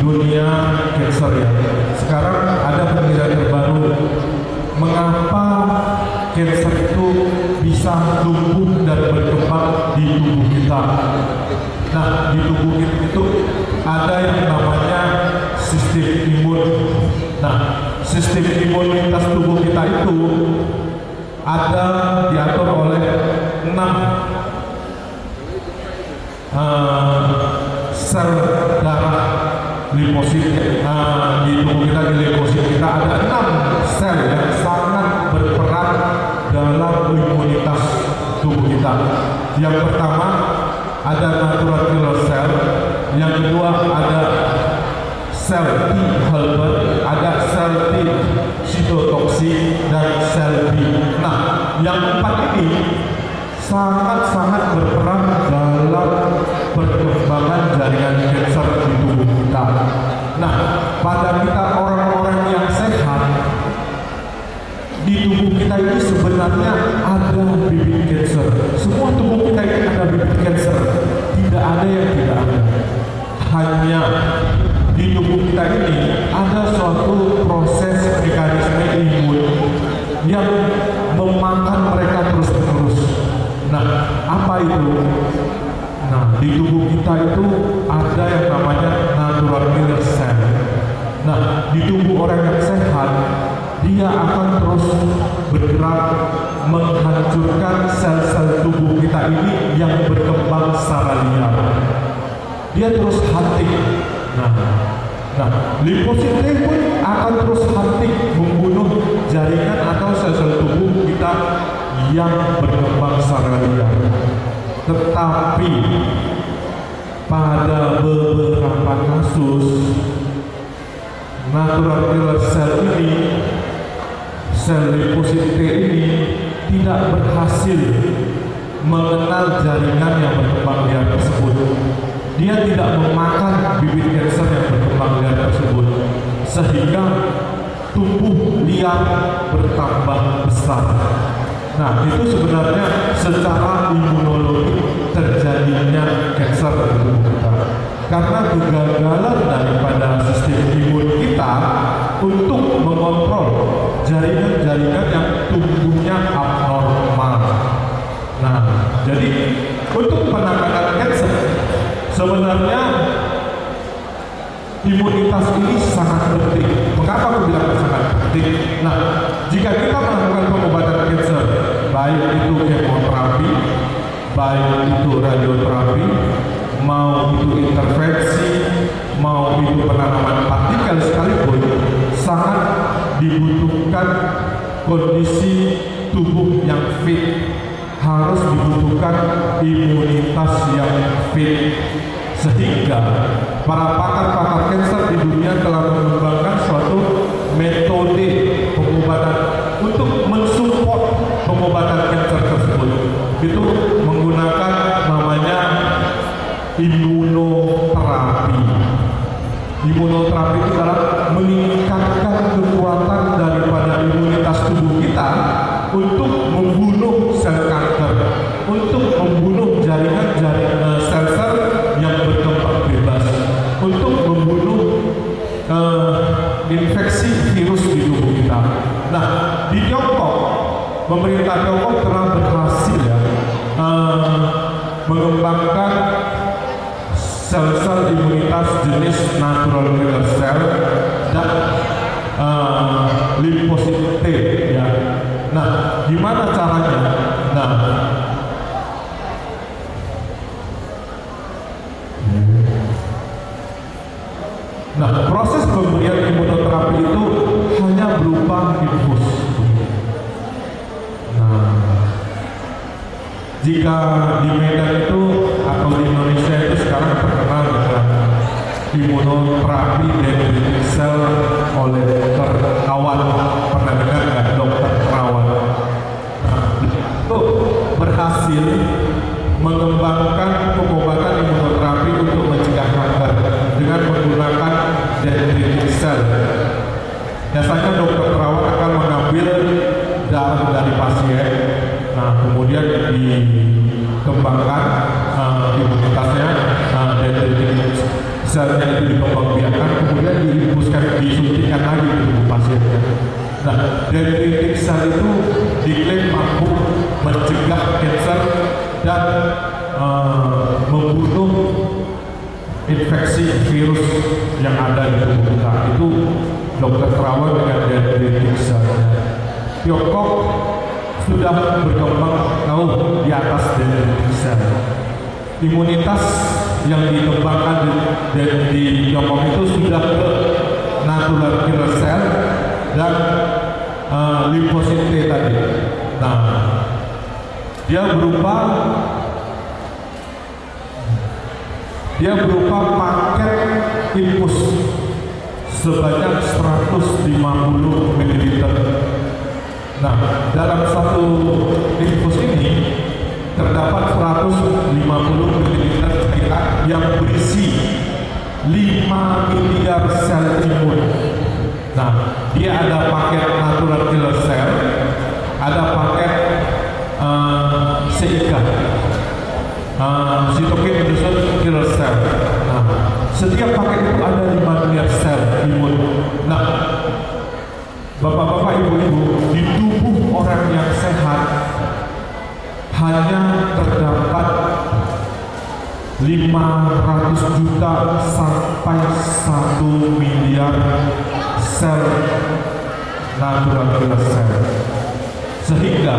dunia cancer ya. Sekarang ada penelitian terbaru mengapa cancer itu bisa tumbuh dan berkembang di tubuh kita. Nah, di tubuh kita itu ada yang namanya sistem imun. Nah, sistem imunitas tubuh kita itu ada diatur oleh 6 sel darah limfosit. Di tubuh kita, di limfosit kita ada 6 sel yang sangat berperan dalam imunitas tubuh kita. Yang pertama ada natural killer cell, yang kedua ada sel T helper, ada sel T cytotoxic, dan sel B. Nah, yang 4 ini sangat-sangat berperan dalam perkembangan jaringan kanker di tubuh kita. Nah, pada kita orang-orang yang sehat, di tubuh kita ini sebenarnya ada bibit kanker. Semua tubuh kita ini ada bibit kanker. Tidak ada yang tidak ada. Hanya di tubuh kita ini ada suatu proses mekanisme imun yang memakan mereka terus-menerus. Nah, apa itu? Nah, di tubuh kita itu ada yang namanya natural killer cell. Nah, di tubuh orang yang sehat, dia akan terus bergerak menghancurkan sel-sel tubuh kita ini yang berkembang secara liar. Dia terus hunting. Nah, limfosit T pun akan terus hunting, membunuh jaringan atau sel-sel tubuh kita yang berkembang secara liar. Tetapi pada beberapa kasus, natural killer cell ini, sel limfosit T ini tidak berhasil mengenal jaringan yang berkembang liar tersebut. Dia tidak memakan bibit kanker yang berkembang liar tersebut, sehingga tumbuh liar bertambah besar. Nah, itu sebenarnya secara imunologi terjadinya kanker di tubuh kita. Karena kegagalan daripada sistem imun kita untuk mengontrol jaringan-jaringan yang tumbuhnya abnormal. Nah, jadi untuk penanganan kanker sebenarnya imunitas ini sangat penting. Mengapa aku bilang sangat penting? Nah, jika kita melakukan pengobatan kanker, baik itu kemoterapi, baik itu radioterapi, mau itu intervensi, mau itu penanaman partikel sekalipun, sangat dibutuhkan kondisi tubuh yang fit. Harus dibutuhkan imunitas yang fit, sehingga para pakar-pakar kanker di dunia telah mengembangkan suatu metode pengobatan untuk mensupport pengobatan kanker tersebut. Itu menggunakan namanya imunoterapi. Imunoterapi itu adalah meningkatkan kekuatan daripada imunitas tubuh kita untuk membunuh sel kanker, untuk membunuh jaringan-jaringan sel-sel yang berkembang bebas, untuk membunuh infeksi virus di tubuh kita. Nah, di Tiongkok, pemerintah Tiongkok telah berhasil ya mengembangkan sel-sel imunitas jenis natural killer cell dan limfosit T ya. Nah, gimana caranya? Nah, proses pemberian imunoterapi itu hanya berupa infus. Nah, jika di Medan itu atau di Indonesia itu sekarang terkenal dengan imunoterapi dendritic cell oleh Dr. Terawan. Pernah dengar nggak Dr. Terawan? Nah, itu berhasil mengembangkan pengobatan imunoterapi untuk mencegah kanker dengan menggunakan dendritic cell. Biasanya Dr. Terawan akan mengambil darah dari pasien, nah kemudian dikembangkan imunitasnya, dendritic selnya itu dikembangbiakkan, kemudian diinfuskan, disuntikkan lagi ke tubuh pasiennya. Nah, dendritic cell itu diklaim mampu mencegah kanker dan membunuh infeksi virus yang ada di tubuh kita. Itu Dr. Terawan dengan dendritic cell. Tiongkok sudah berkembang jauh di atas dendritic cell. Imunitas yang dikembangkan di Tiongkok itu sudah ke natural killer cell dan limfosit T tadi. Nah, dia berupa paket infus sebanyak 150 ml. Nah, dalam satu infus ini terdapat 150 ml yang berisi 5 miliar sel imun. Nah, dia ada paket natural killer cell, ada paket CIK, cytokine induced killer cell. Nah, setiap paket itu ada 5 miliar sel imun. Nah, bapak-bapak, ibu-ibu, di tubuh orang yang sehat hanya terdapat 500 juta sampai 1 miliar sel natural killer cell. Sehingga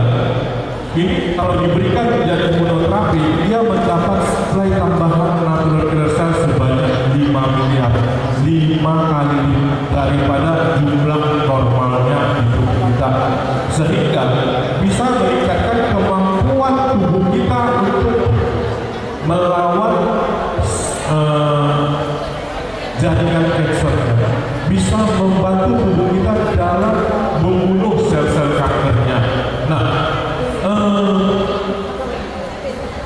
ini kalau diberikan menjadi imunoterapi, dia mendapat suplai tambahan natural killer cell sebanyak 5 miliar, 5 kali daripada jumlah normalnya di tubuh kita, sehingga bisa meningkatkan kemampuan tubuh kita untuk melawan jaringan kanker, bisa membantu tubuh kita dalam membunuh sel-sel kankernya. Nah,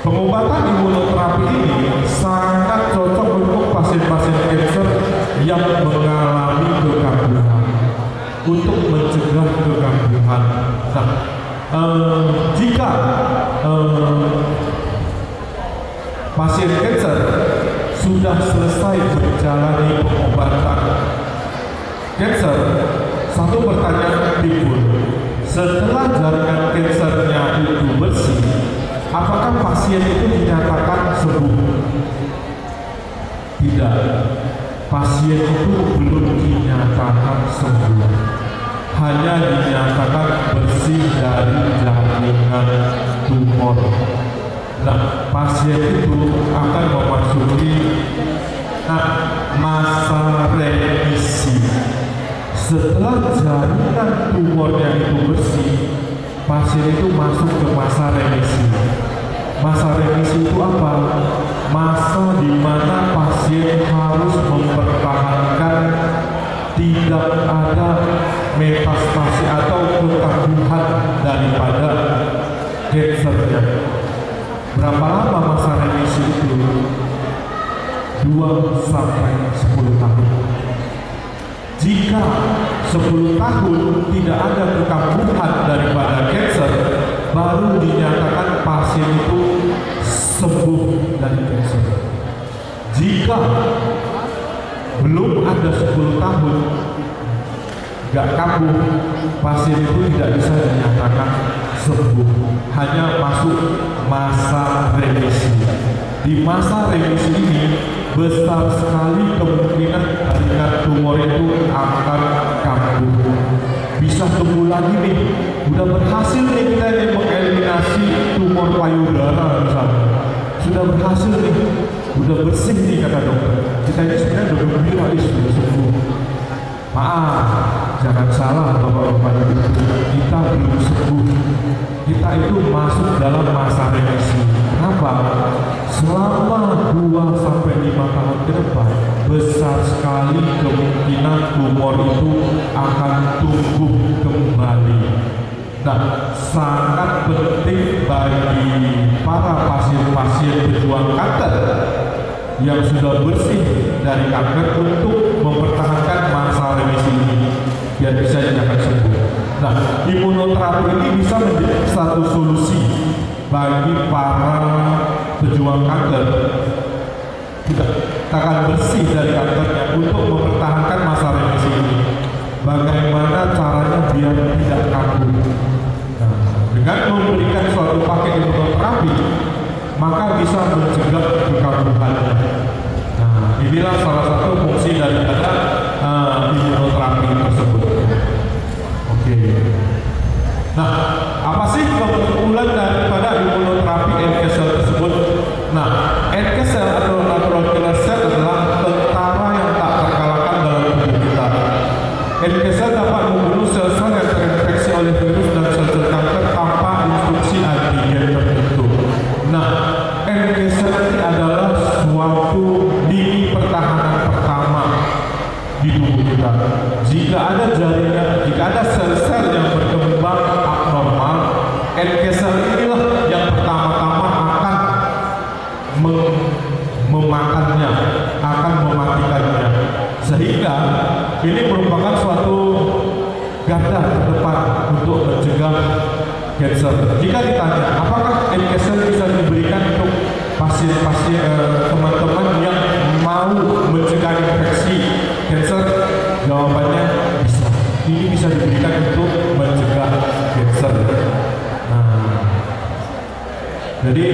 pengobatan imunoterapi ini sangat cocok untuk pasien-pasien kanker yang mengalami kekambuhan, untuk mencegah kekambuhan. Nah, jika pasien kanker sudah selesai menjalani pengobatan kanker, satu pertanyaan timbul, setelah jaringan kankernya itu bersih, apakah pasien itu dinyatakan sembuh? Tidak, pasien itu belum dinyatakan sembuh, hanya dinyatakan bersih dari jaringan tumor. Nah, pasien itu akan memasuki masa remisi. Setelah jaringan tumornya itu bersih, pasien itu masuk ke masa remisi. Masa remisi itu apa? Masa di mana pasien harus mempertahankan tidak ada metastasi atau kekambuhan daripada kankernya. Berapa lama masa remisi itu? 2 sampai 10 tahun. Jika 10 tahun tidak ada kekambuhan daripada kanker, baru dinyatakan pasien itu sembuh dari kanker. Jika belum ada 10 tahun nggak kambuh, pasien itu tidak bisa dinyatakan sembuh, hanya masuk masa remisi. Di masa remisi ini besar sekali kemungkinan jaringan tumor itu akan kambuh. Bisa tumbuh lagi nih, udah berhasil nih kita ini mengeliminasi tumor payudara misalnya, sudah berhasil nih, udah bersih nih kata dokter, kita ini sebenarnya udah gembira, sudah sembuh. Maaf, jangan salah bapak-bapak ibu, kita belum sembuh, kita itu masuk dalam masa remisi. Kenapa? Selama 2 sampai 5 tahun ke depan, besar sekali kemungkinan tumor itu akan tumbuh kembali. Nah, sangat penting bagi para pasien-pasien pejuang kanker yang sudah bersih dari kanker untuk mempertahankan masa remisi ini biar bisa dinyatakan sembuh. Nah, imunoterapi ini bisa menjadi satu solusi bagi para pejuang kanker. Kita katakan bersih dari kankernya untuk mempertahankan masa remisi ini. Bagaimana caranya biar tidak kambuh? Nah, dengan memberikan suatu paket imunoterapi, maka bisa mencegah kekambuhan. Nah, inilah salah satu fungsi daripada imunoterapi tersebut. Oke. Nah, apa sih keunggulan daripada imunoterapi NK cell tersebut? Nah, NK cell atau natural killer cell adalah tentara yang tak terkalahkan dalam tubuh kita. NK cell dapat membunuh sel-sel yang terinfeksi oleh virus dan sel-sel kanker tanpa instruksi antigen tertentu. Nah, NK cell ini adalah suatu lini pertahanan pertama di tubuh kita. Jika ada jaringan, jika ada sel-sel yang berkembang abnormal, NK cell inilah yang pertama-tama akan memakannya, akan mematikannya. Sehingga ini merupakan suatu garda terdepan untuk mencegah kanker. Jika ditanya, apakah NK cell bisa diberikan untuk pasien-pasien teman-teman yang mau mencegah infeksi kanker? Jawabannya bisa. Ini bisa diberikan untuk mencegah kanker. Nah, jadi